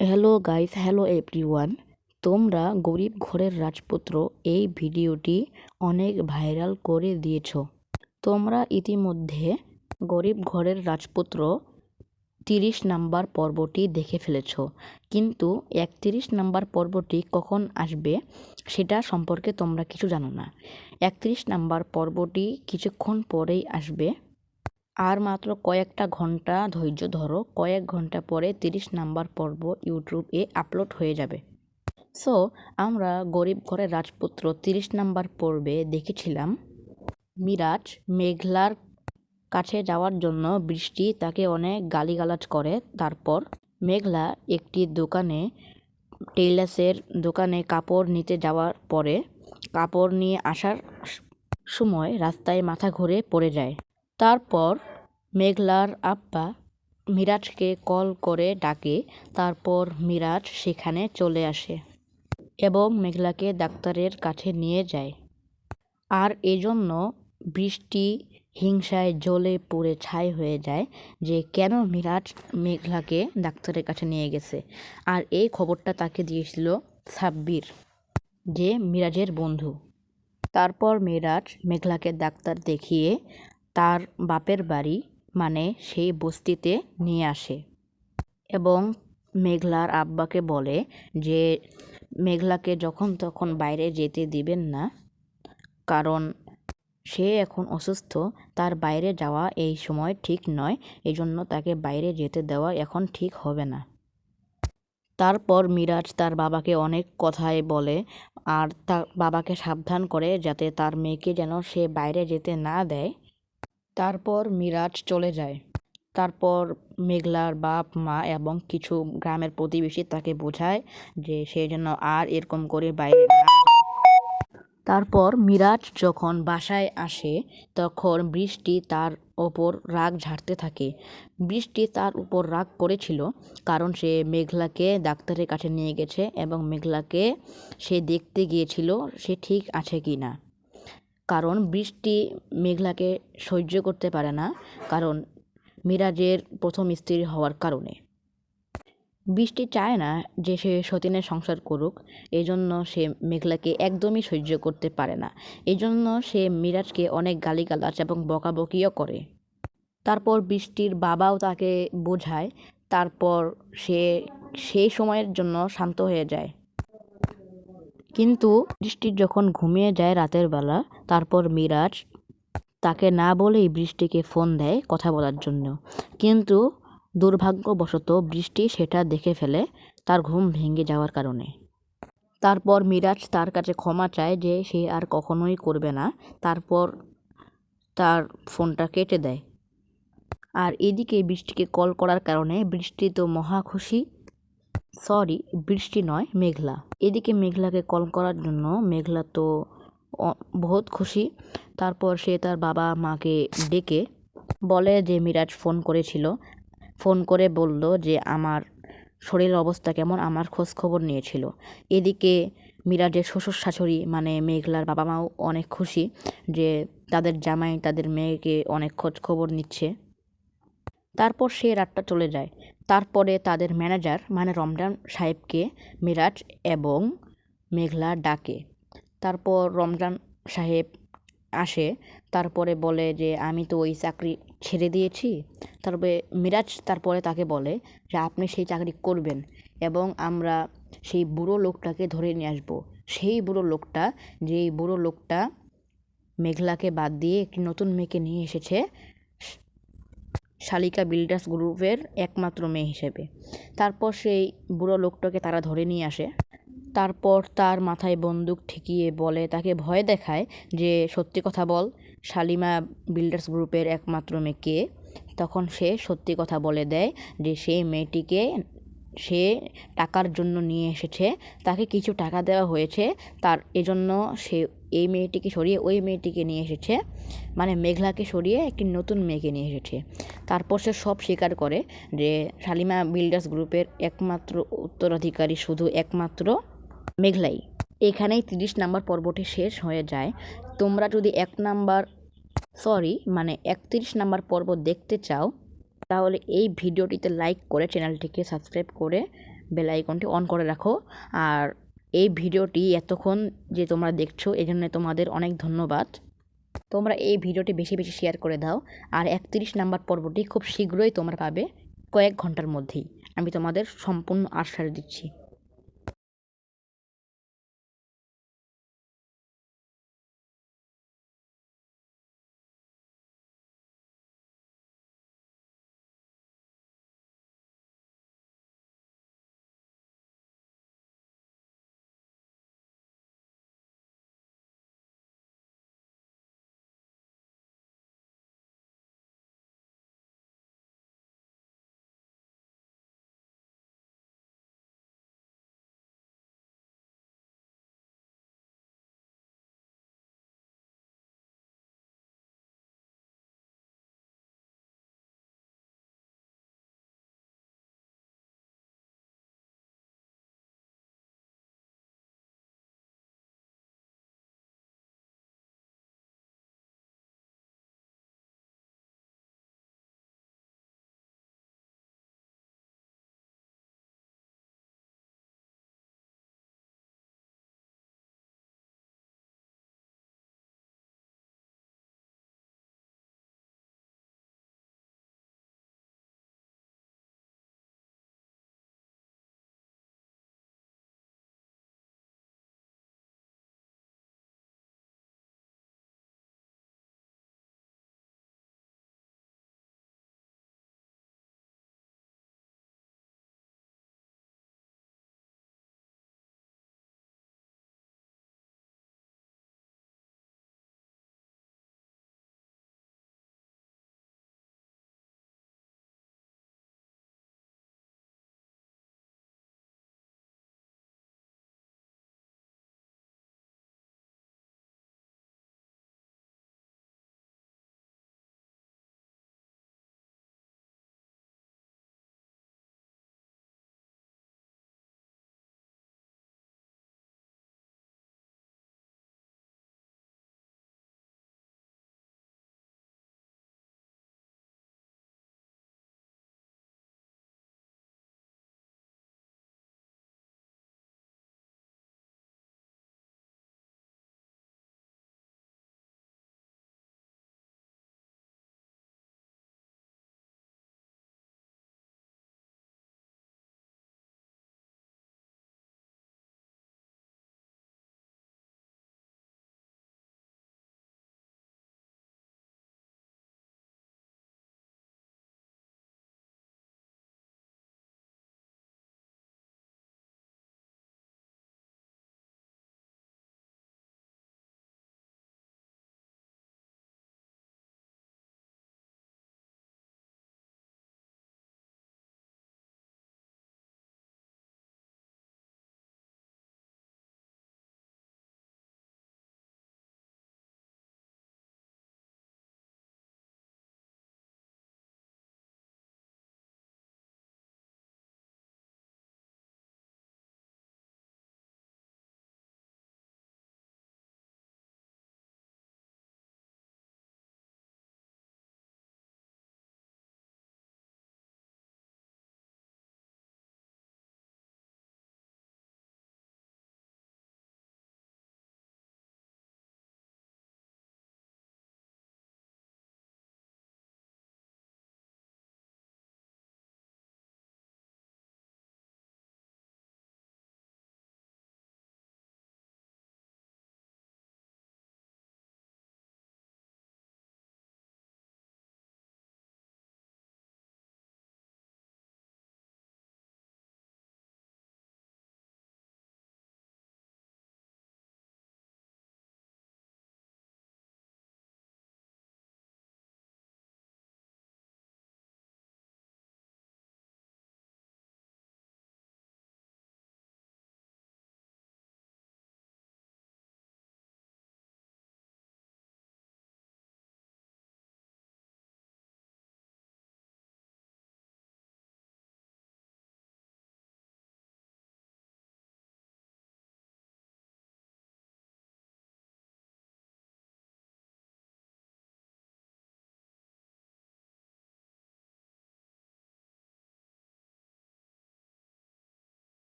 Hello guys, hello everyone. তোমরা গরিব ঘরের রাজপুত্র এই ভিডিওটি অনেক ভাইরাল করে দিয়েছ। তোমরা ইতিমধ্যে গরিব ঘরের রাজপুত্র 30 নাম্বার পর্বটি দেখে ফেলেছ, কিন্তু 31 নাম্বার পর্বটি কখন আসবে সেটা সম্পর্কে তোমরা কিছু জানো না। 31 নাম্বার পর্বটি কিছুক্ষণ পরেই আসবে। আর মাত্র কয়েকটা ঘন্টা ধৈর্য ধরো, কয়েক ঘন্টা পরে 30 নাম্বার পর্ব ইউটিউবে আপলোড হয়ে যাবে। সো আমরা গরিব ঘরের রাজপুত্র 30 নাম্বার পর্বে দেখেছিলাম মিরাজ মেঘলার কাছে যাওয়ার জন্য বৃষ্টি তাকে অনেক গালিগালাজ করে। তারপর মেঘলা একটি টেইলার্সের দোকানে কাপড় নিতে যাওয়ার পরে কাপড় নিয়ে আসার সময় রাস্তায় মাথা ঘুরে পড়ে যায়। তারপর মেঘলার আব্বা মিরাজকে কল করে ডাকে। তারপর মিরাজ সেখানে চলে আসে এবং মেঘলাকে ডাক্তারের কাছে নিয়ে যায়। আর এজন্য বৃষ্টি হিংসায় জ্বলে পুড়ে ছাই হয়ে যায় যে কেন মিরাজ মেঘলাকে ডাক্তারের কাছে নিয়ে গেছে। আর এই খবরটা তাকে দিয়েছিল সাব্বির, যে মিরাজের বন্ধু। তারপর মিরাজ মেঘলাকে ডাক্তার দেখিয়ে তার বাপের বাড়ি মানে সেই বস্তিতে নিয়ে আসে এবং মেঘলার আব্বাকে বলে যে মেঘলাকে যখন তখন বাইরে যেতে দিবেন না, কারণ সে এখন অসুস্থ, তার বাইরে যাওয়া এই সময় ঠিক নয়, এই জন্য তাকে বাইরে যেতে দেওয়া এখন ঠিক হবে না। তারপর মিরাজ তার বাবাকে অনেক কথাই বলে আর তার বাবাকে সাবধান করে যাতে তার মেয়েকে যেন সে বাইরে যেতে না দেয়। তারপর মিরাজ চলে যায়। তারপর মেঘলার বাপ মা এবং কিছু গ্রামের প্রতিবেশী তাকে বোঝায় যে সে যেন আর এরকম করে বাইরে না যায়। তারপর মিরাজ যখন বাসায় আসে তখন বৃষ্টি তার ওপর রাগ ঝাড়তে থাকে। বৃষ্টি তার উপর রাগ করেছিল কারণ সে মেঘলাকে ডাক্তারের কাছে নিয়ে গেছে এবং মেঘলাকে সে দেখতে গিয়েছিল সে ঠিক আছে কি না। কারণ বৃষ্টি মেঘলাকে সহ্য করতে পারে না, কারণ মিরাজের প্রথম স্ত্রী হওয়ার কারণে। বৃষ্টি চায় না যে সে সতীনের সংসার করুক, এজন্য সে মেঘলাকে একদমই সহ্য করতে পারে না। এজন্য সে মিরাজকে অনেক গালিগালাজ এবং বকাবকিও করে। তারপর বৃষ্টির বাবাও তাকে বোঝায়। তারপর সে সেই সময়ের জন্য শান্ত হয়ে যায়। কিন্তু বৃষ্টি যখন ঘুমিয়ে যায় রাতের বেলা, তারপর মিরাজ তাকে না বলেই বৃষ্টিকে ফোন দেয় কথা বলার জন্য। কিন্তু দুর্ভাগ্যবশত বৃষ্টি সেটা দেখে ফেলে তার ঘুম ভেঙে যাওয়ার কারণে। তারপর মিরাজ তার কাছে ক্ষমা চায় যে সে আর কখনোই করবে না। তারপর তার ফোনটা কেটে দেয়। আর এদিকে বৃষ্টিকে কল করার কারণে বৃষ্টি তো মহা খুশি। সরি, বৃষ্টি নয়, মেঘলা। এদিকে মেঘলাকে কল করার জন্য মেঘলা তো বহুত খুশি। তারপর সে তার বাবা মাকে ডেকে বলে যে মিরাজ ফোন করেছিল, ফোন করে বলল যে আমার শরীরের অবস্থা কেমন, আমার খোঁজ খবর নিয়েছিল। এদিকে মিরাজের শ্বশুর শাশুড়ি মানে মেঘলার বাবা মাও অনেক খুশি যে তাদের জামাই তাদের মেয়েকে অনেক খোঁজ খবর নিচ্ছে। তারপর সে রাতটা চলে যায়। তারপরে তাদের ম্যানেজার মানে রমজান সাহেবকে মিরাজ এবং মেঘলা ডাকে। তারপর রমজান সাহেব আসে, তারপরে বলে যে আমি তো ওই চাকরি ছেড়ে দিয়েছি। তারপরে মিরাজ তারপরে তাকে বলে যে আপনি সেই চাকরি করবেন এবং আমরা সেই বুড়ো লোকটাকে ধরে নিয়ে আসবো। সেই বুড়ো লোকটা, যেই বুড়ো লোকটা মেঘলাকে বাদ দিয়ে একটি নতুন মেয়েকে নিয়ে এসেছে শালিকা বিল্ডার্স গ্রুপের একমাত্র মেয়ে হিসেবে। তারপর সেই বুড়ো লোকটাকে তারা ধরে নিয়ে আসে। তারপর তার মাথায় বন্দুক ঠেকিয়ে বলে, তাকে ভয় দেখায় যে সত্যি কথা বল, শালিমা বিল্ডার্স গ্রুপের একমাত্র মেয়ে কে। তখন সে সত্যি কথা বলে দেয় যে সেই মেয়েটিকে সে টাকার জন্য নিয়ে এসেছে, তাকে কিছু টাকা দেওয়া হয়েছে, তার এজন্য সে এই মেয়েটিকে সরিয়ে ওই মেয়েটিকে নিয়ে এসেছে, মানে মেঘলাকে সরিয়ে একটি নতুন মেয়েকে নিয়ে এসেছে। তারপর সে সব স্বীকার করে যে শালিমা বিল্ডার্স গ্রুপের একমাত্র উত্তরাধিকারী শুধু একমাত্র মেঘলাই। এখানেই 30 নাম্বার পর্বটি শেষ হয়ে যায়। তোমরা যদি 31 নাম্বার পর্ব দেখতে চাও তাহলে এই ভিডিওটিতে লাইক করে চ্যানেলটিকে সাবস্ক্রাইব করে বেল আইকনটি অন করে রাখো। আর এই ভিডিওটি এতক্ষণ যে তোমরা দেখছো এজন্য তোমাদের অনেক ধন্যবাদ। তোমরা এই ভিডিওটি বেশি বেশি শেয়ার করে দাও। আর 31 নাম্বার পর্বটি খুব শীঘ্রই তোমরা পাবে, কয়েক ঘন্টার মধ্যেই। আমি তোমাদের সম্পূর্ণ আশ্বাস দিচ্ছি।